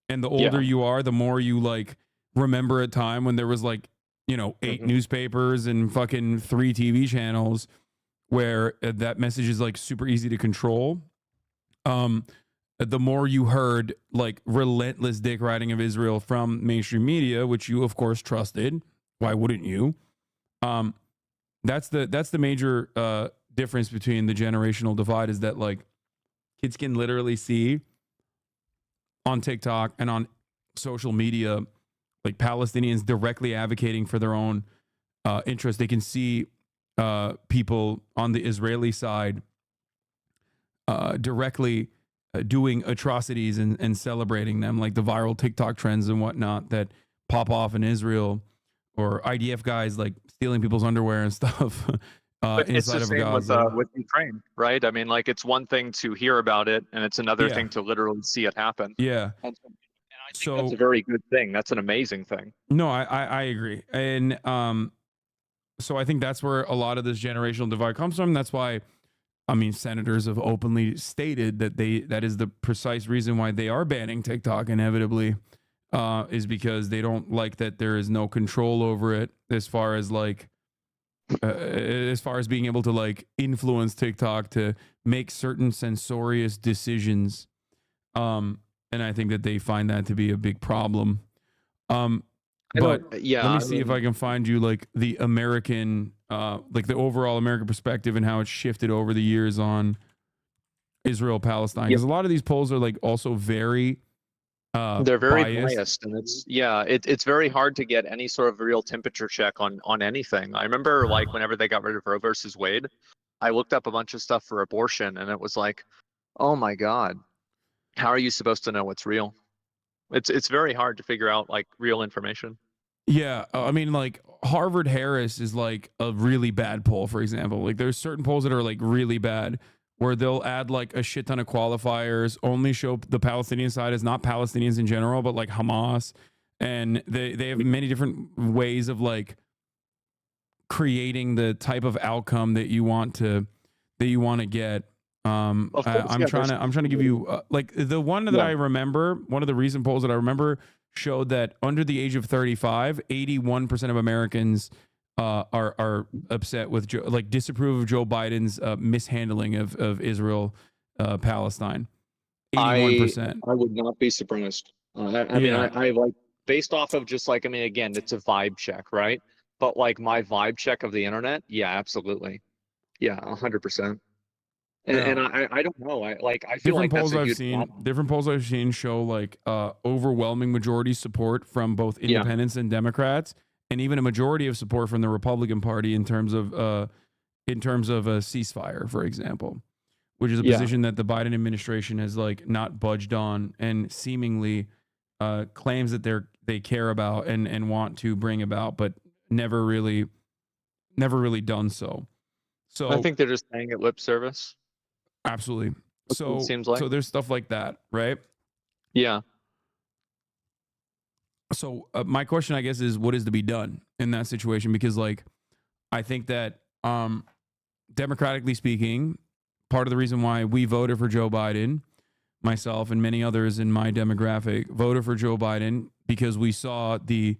and the older you are, the more you like remember a time when there was like 8 newspapers and fucking 3 TV channels, where that message is like super easy to control. The more you heard like relentless dick riding of Israel from mainstream media, which you of course trusted. Why wouldn't you? That's the major difference between the generational divide, is that like kids can literally see on TikTok and on social media like Palestinians directly advocating for their own interests. They can see people on the Israeli side directly doing atrocities and celebrating them, like the viral TikTok trends and whatnot that pop off in Israel, or IDF guys like stealing people's underwear and stuff inside of Gaza. With Ukraine, right? I mean, like it's one thing to hear about it, and it's another thing to literally see it happen. Yeah. And I think that's a very good thing. That's an amazing thing. No, I agree. And so I think that's where a lot of this generational divide comes from. That's why, I mean, senators have openly stated that that is the precise reason why they are banning TikTok inevitably, is because they don't like that there is no control over it as far as like as far as being able to like influence TikTok to make certain censorious decisions. And I think that they find that to be a big problem. But Yeah, let me I see if I mean, can find you like the American, like the overall American perspective and how it's shifted over the years on Israel Palestine. yeah, Because a lot of these polls are like also very they're very biased. biased, and it's very hard to get any sort of real temperature check on anything. I remember like whenever they got rid of Roe versus Wade, I looked up a bunch of stuff for abortion, and it was like, oh my God, how are you supposed to know what's real? It's very hard to figure out like real information. Yeah, I mean, like Harvard Harris is like a really bad poll, for example. Like there's certain polls that are like really bad where they'll add like a shit ton of qualifiers, only show the Palestinian side as not Palestinians in general, but like Hamas. And they have many different ways of like creating the type of outcome that you want to get. Of course, I'm yeah, trying there's to give you like the one that yeah. I remember. One of the recent polls that I remember showed that under the age of 35, 81% of Americans are upset with like disapprove of Joe Biden's mishandling of Israel Palestine. 81%. I would not be surprised. I mean, Yeah. I like based off of just like I mean, again, it's a vibe check, right? But like my vibe check of the internet, yeah, absolutely, yeah, 100%. Yeah. And I don't know, I feel like that's a huge problem. Different polls I've seen show like overwhelming majority support from both Yeah, independents and Democrats, and even a majority of support from the Republican Party in terms of a ceasefire, for example, which is a yeah. position that the Biden administration has like not budged on and seemingly claims that they care about and want to bring about, but never really done so. I So think they're just paying it lip service. absolutely. That's what it So seems like. there's stuff like that, right? Yeah, So my question, I guess, is what is to be done in that situation? Because like, I think that democratically speaking, part of the reason why we voted for Joe Biden, myself and many others in my demographic voted for Joe Biden because we saw the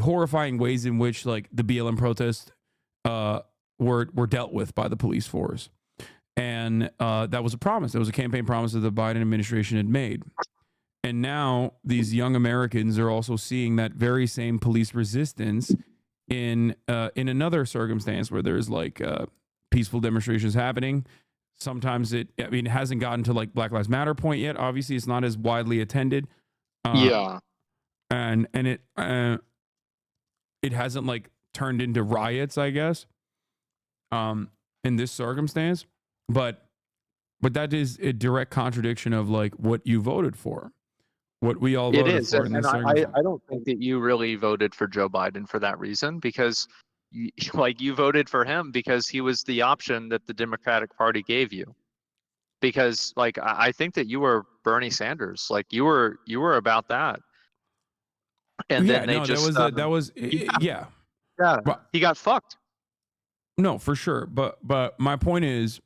horrifying ways in which like the BLM protests were dealt with by the police force. And that was a promise. That was a campaign promise that the Biden administration had made. And now these young Americans are also seeing that very same police resistance in another circumstance where there's like peaceful demonstrations happening. Sometimes it hasn't gotten to like Black Lives Matter point yet. Obviously, it's not as widely attended, yeah. and it hasn't like turned into riots, I guess. In this circumstance, but that is a direct contradiction of like what you voted for. What we all It voted is, for in and this circumstance. I don't think that you really voted for Joe Biden for that reason because you, like you voted for him because he was the option that the Democratic Party gave you. Because like I think that you were Bernie Sanders, like you were about that, and Yeah, then they no, just that was yeah, yeah. yeah, But he got fucked. no, for sure. But my point is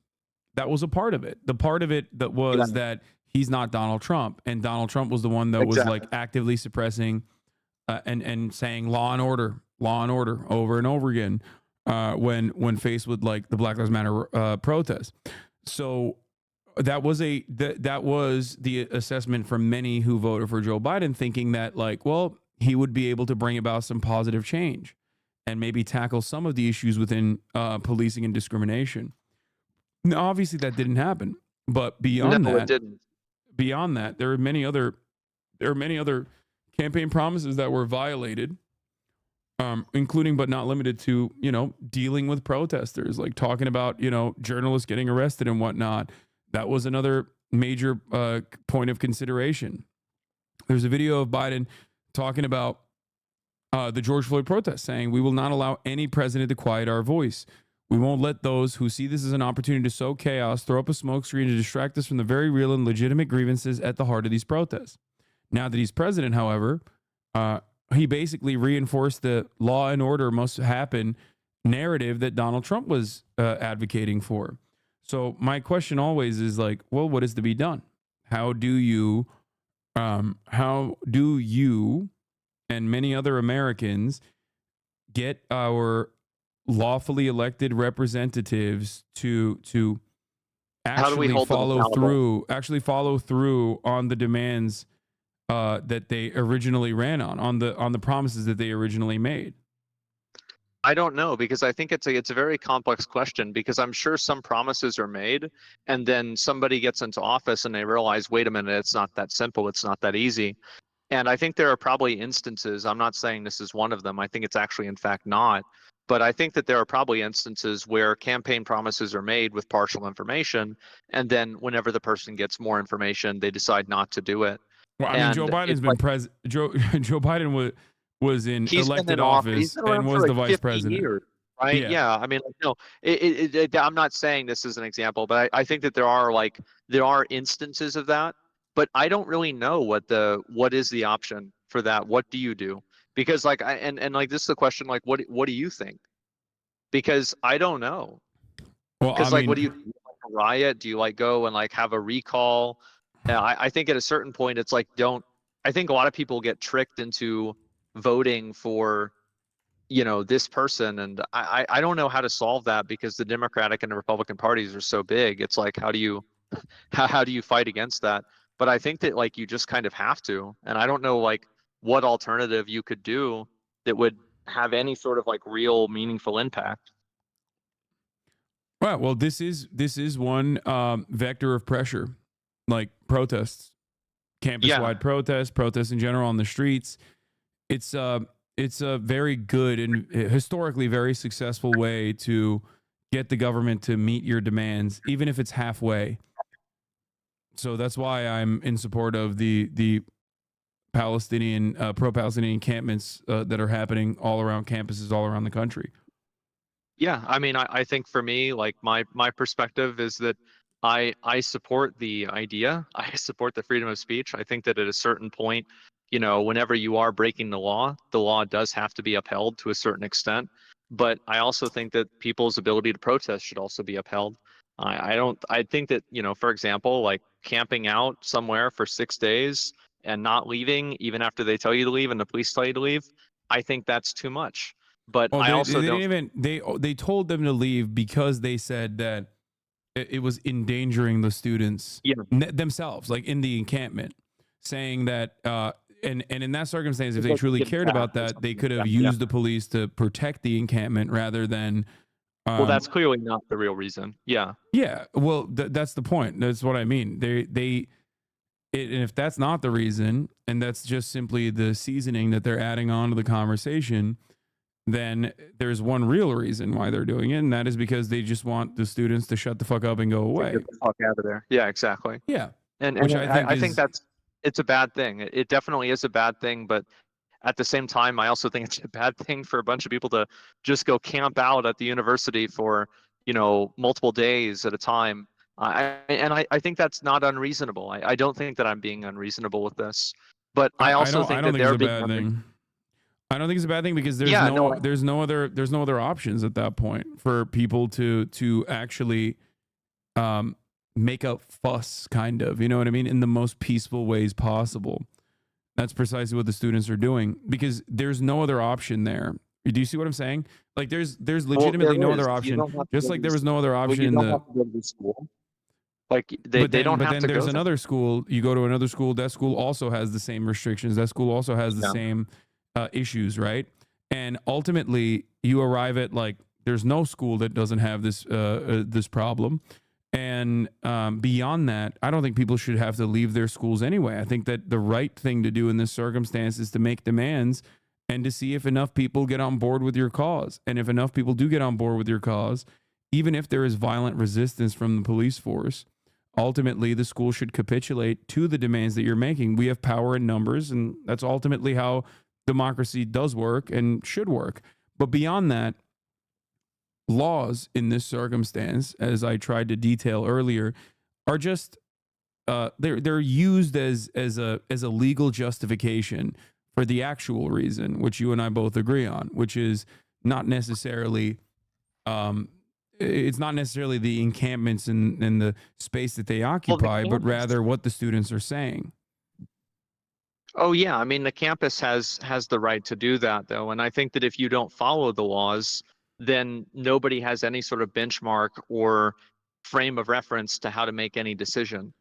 that was a part of it. The part of it that Yeah, was that he's not Donald Trump, and Donald Trump was the one that was like exactly. actively suppressing and saying law and order over and over again when faced with like the Black Lives Matter protests. So that was that was the assessment from many who voted for Joe Biden, thinking that like, well, he would be able to bring about some positive change and maybe tackle some of the issues within policing and discrimination. Now, obviously, that didn't happen. But No, it didn't. there are many other campaign promises that were violated, including but not limited to dealing with protesters, like talking about journalists getting arrested and whatnot. That was another major point of consideration. There's a video of Biden talking about the George Floyd protests, saying, "We will not allow any president to quiet our voice. We won't let those who see this as an opportunity to sow chaos throw up a smokescreen to distract us from the very real and legitimate grievances at the heart of these protests." Now that he's president, however, he basically reinforced the law and order must happen narrative that Donald Trump was advocating for. So my question always is like, well, what is to be done? How do you How do you and many other Americans get our lawfully elected representatives to How do we hold them accountable? actually follow through on the demands that they originally ran on the promises that they originally made? I don't know, because I think it's a very complex question, because I'm sure some promises are made and then somebody gets into office and they realize, wait a minute, it's not that simple, it's not that easy. And I think there are probably instances, I'm not saying this is one of them, I think it's actually in fact not, but I think that there are probably instances where campaign promises are made with partial information, and then whenever the person gets more information, they decide not to do it. Well, I mean, Joe And Biden's it's been like Joe Biden was in he's been elected in office, he's office been and around for was the like vice 50 president. years, right? Yeah. Yeah, I mean, like, no, I'm not saying this is an example, but I think that there are instances of that, but I don't really know what is the option for that. What do you do? Because like and like this is the question, like what do you think? Because I don't know. Well, I Because like, what mean, do you do? Like a riot? Do you like go and like have a recall? I think at a certain point, it's like don't. I think a lot of people get tricked into voting for this person, and I don't know how to solve that, because the Democratic and the Republican parties are so big. It's like, how do you how do you fight against that? But I think that like you just kind of have to, and I don't know like what alternative you could do that would have any sort of like real meaningful impact. well, this is one vector of pressure, like protests, Yeah, campus-wide protests in general on the streets. It's it's a very good and historically very successful way to get the government to meet your demands, even if it's halfway. So that's why I'm in support of the Palestinian pro-Palestinian encampments that are happening all around campuses all around the country. yeah. I mean, I think for me, like my perspective is that I support the idea. I support the freedom of speech. I think that at a certain point, whenever you are breaking the law does have to be upheld to a certain extent. But I also think that people's ability to protest should also be upheld. I don't. I think that for example, like camping out somewhere for 6 days and not leaving even after they tell you to leave and the police tell you to leave, I think that's too much. But Oh, I they also didn't don't. even they told them to leave because they said that it was endangering the students Yeah, themselves, like in the encampment, saying that and in that circumstance, if it's they like truly get cared about attacked or that, they something could like have that. Yeah. used the police to protect the encampment rather than Well, um that's clearly not the real reason. Yeah. yeah, well that's the point. That's what I mean. And if that's not the reason, and that's just simply the seasoning that they're adding on to the conversation, then there's one real reason why they're doing it, and that is because they just want the students to shut the fuck up and go To away. get the fuck out of there. Yeah, exactly. Yeah, And which I think I think is it's a bad thing. It definitely is a bad thing, but at the same time, I also think it's a bad thing for a bunch of people to just go camp out at the university for, multiple days at a time. I think that's not unreasonable. I don't think that I'm being unreasonable with this, but I also I think don't that think it's they're a being bad thing. I don't think it's a bad thing because yeah, no, there's no other options at that point for people to actually um make a fuss, kind of, you know what I mean, in the most peaceful ways possible. That's precisely what the students are doing because there's no other option there. Do you see what I'm saying? Like there's well, there legitimately no is. other You option, don't have to just go like to there was no other well, option you in don't the have to go to the school. Like but they don't have then to there's go there. another school. You go to another school. That school also has the same restrictions. That school also has the Yeah. same issues, right? And ultimately, you arrive at like there's no school that doesn't have this problem. And beyond that, I don't think people should have to leave their schools anyway. I think that the right thing to do in this circumstance is to make demands and to see if enough people get on board with your cause. And if enough people do get on board with your cause, even if there is violent resistance from the police force, ultimately the school should capitulate to the demands that you're making. We have power in numbers, and that's ultimately how democracy does work and should work. But beyond that, laws in this circumstance, as I tried to detail earlier, are just they're used as a legal justification for the actual reason, which you and I both agree on, which is not necessarily um, it's not necessarily the encampments and the space that they Well, the occupy, but campus. rather what the students are saying. Oh yeah, I mean the campus has the right to do that though, and I think that if you don't follow the laws, then nobody has any sort of benchmark or frame of reference to how to make any decision.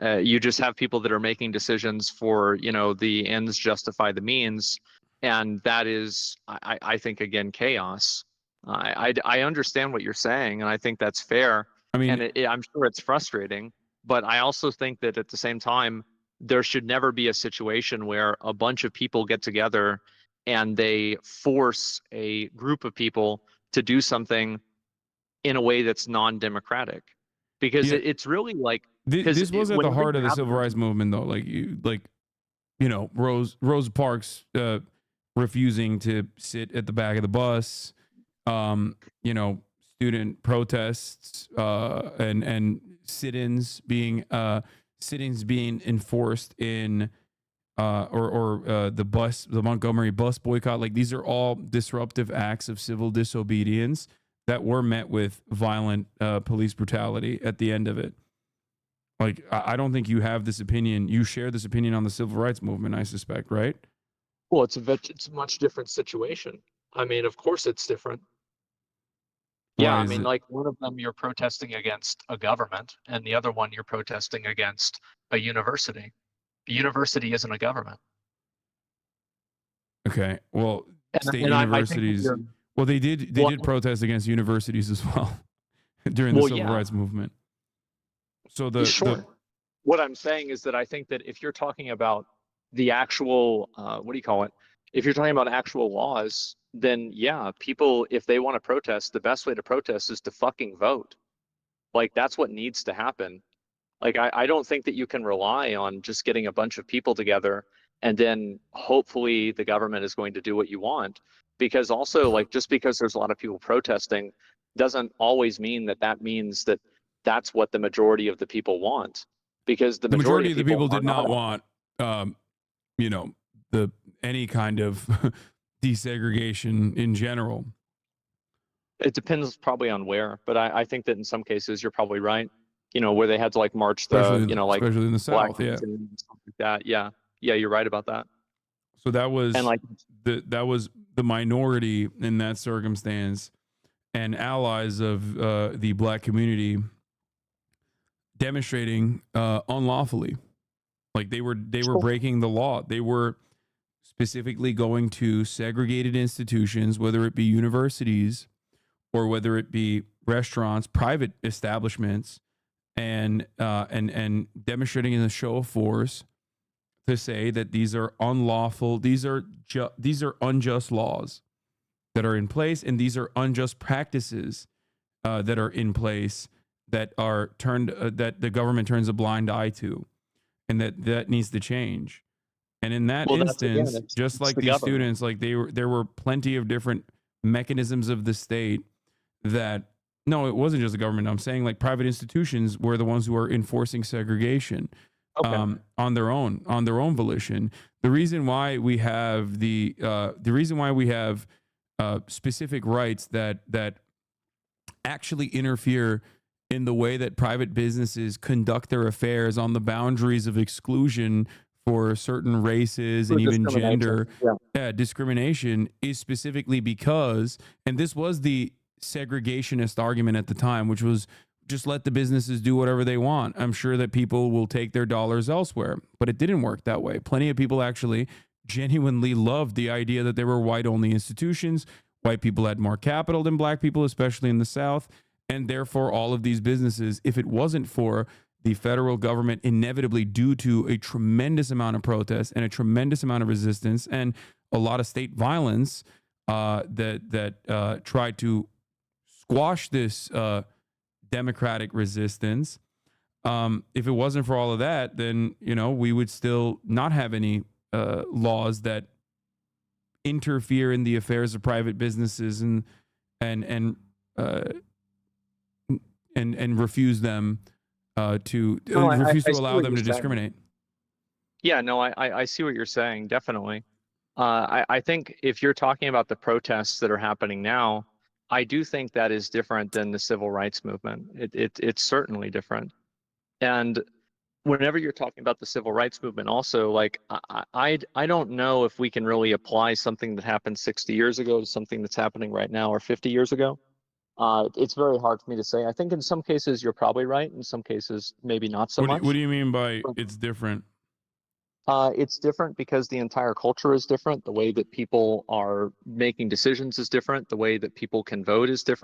You just have people that are making decisions for, the ends justify the means, and that is, I think, again, chaos. I understand what you're saying, and I think that's fair, I and mean, I'm sure it's frustrating, but I also think that at the same time, there should never be a situation where a bunch of people get together and they force a group of people to do something in a way that's non-democratic, because yeah, it's really like, because this was at the whenever heart you of the have civil rights movement, though. Rosa Parks refusing to sit at the back of the bus, um, student protests, and sit-ins being enforced in or the Montgomery bus boycott. Like, these are all disruptive acts of civil disobedience that were met with violent police brutality at the end of it. Like, I don't think you have this opinion. You share this opinion on the civil rights movement, I suspect, right? Well, it's a much different situation. I mean, of course it's different. Yeah, Why I is mean, it? like one of them you're protesting against a government, and the other one you're protesting against a university. A university isn't a government. Okay. Well, state And I think that universities. you're, Well, they did well, protest against universities as well during the well, civil yeah, rights movement. So the sure. What I'm saying is that I think that if you're talking about the actual, what do you call it? If you're talking about actual laws, then yeah, people, if they want to protest, the best way to protest is to fucking vote. Like that's what needs to happen. Like I don't think that you can rely on just getting a bunch of people together and then hopefully the government is going to do what you want. Because also, like, just because there's a lot of people protesting doesn't always mean that that means that that's what the majority of the people want. Because the the majority majority of of the people people are did not. not want um, you know, the any kind of desegregation in general. It depends probably on where, but I think that in some cases you're probably right. Where they had to like march the, like Especially in the black South, kids yeah. and stuff like that. Yeah. Yeah, you're right about that. So And like, that was the minority in that circumstance, and allies of the black community demonstrating unlawfully. Like, they were sure. breaking the law. They were specifically going to segregated institutions, whether it be universities or whether it be restaurants, private establishments, and demonstrating in a show of force to say that these are unlawful. These are unjust laws that are in place, and these are unjust practices that are in place that are turned that the government turns a blind eye to, and that needs to change. And in that Well, that's again, instance, just it's like the these government. students, like there were plenty of different mechanisms of the state that, no, it wasn't just the government. I'm saying, like, private institutions were the ones who are enforcing segregation Okay. on their own volition. The reason why we have specific rights that actually interfere in the way that private businesses conduct their affairs on the boundaries of exclusion for certain races and For even discrimination. gender Yeah. discrimination is specifically because, and this was the segregationist argument at the time, which was just let the businesses do whatever they want. I'm sure that people will take their dollars elsewhere, but it didn't work that way. Plenty of people actually genuinely loved the idea that there were white only institutions. White people had more capital than black people, especially in the South. And therefore, all of these businesses, if it wasn't for the federal government, inevitably, due to a tremendous amount of protest and a tremendous amount of resistance and a lot of state violence that tried to squash this democratic resistance. If it wasn't for all of that, then we would still not have any laws that interfere in the affairs of private businesses and and uh, and refuse them to No, refuse I to see allow what them you're to saying. discriminate. Yeah, no, I see what you're saying, definitely. I think if you're talking about the protests that are happening now, I do think that is different than the civil rights movement. It's certainly different. And whenever you're talking about the civil rights movement, also, like I don't know if we can really apply something that happened 60 years ago to something that's happening right now or 50 years ago. It's very hard for me to say. I think in some cases you're probably right. In some cases, maybe not so What do much. you mean by it's different? It's different because the entire culture is different. The way that people are making decisions is different. The way that people can vote is different.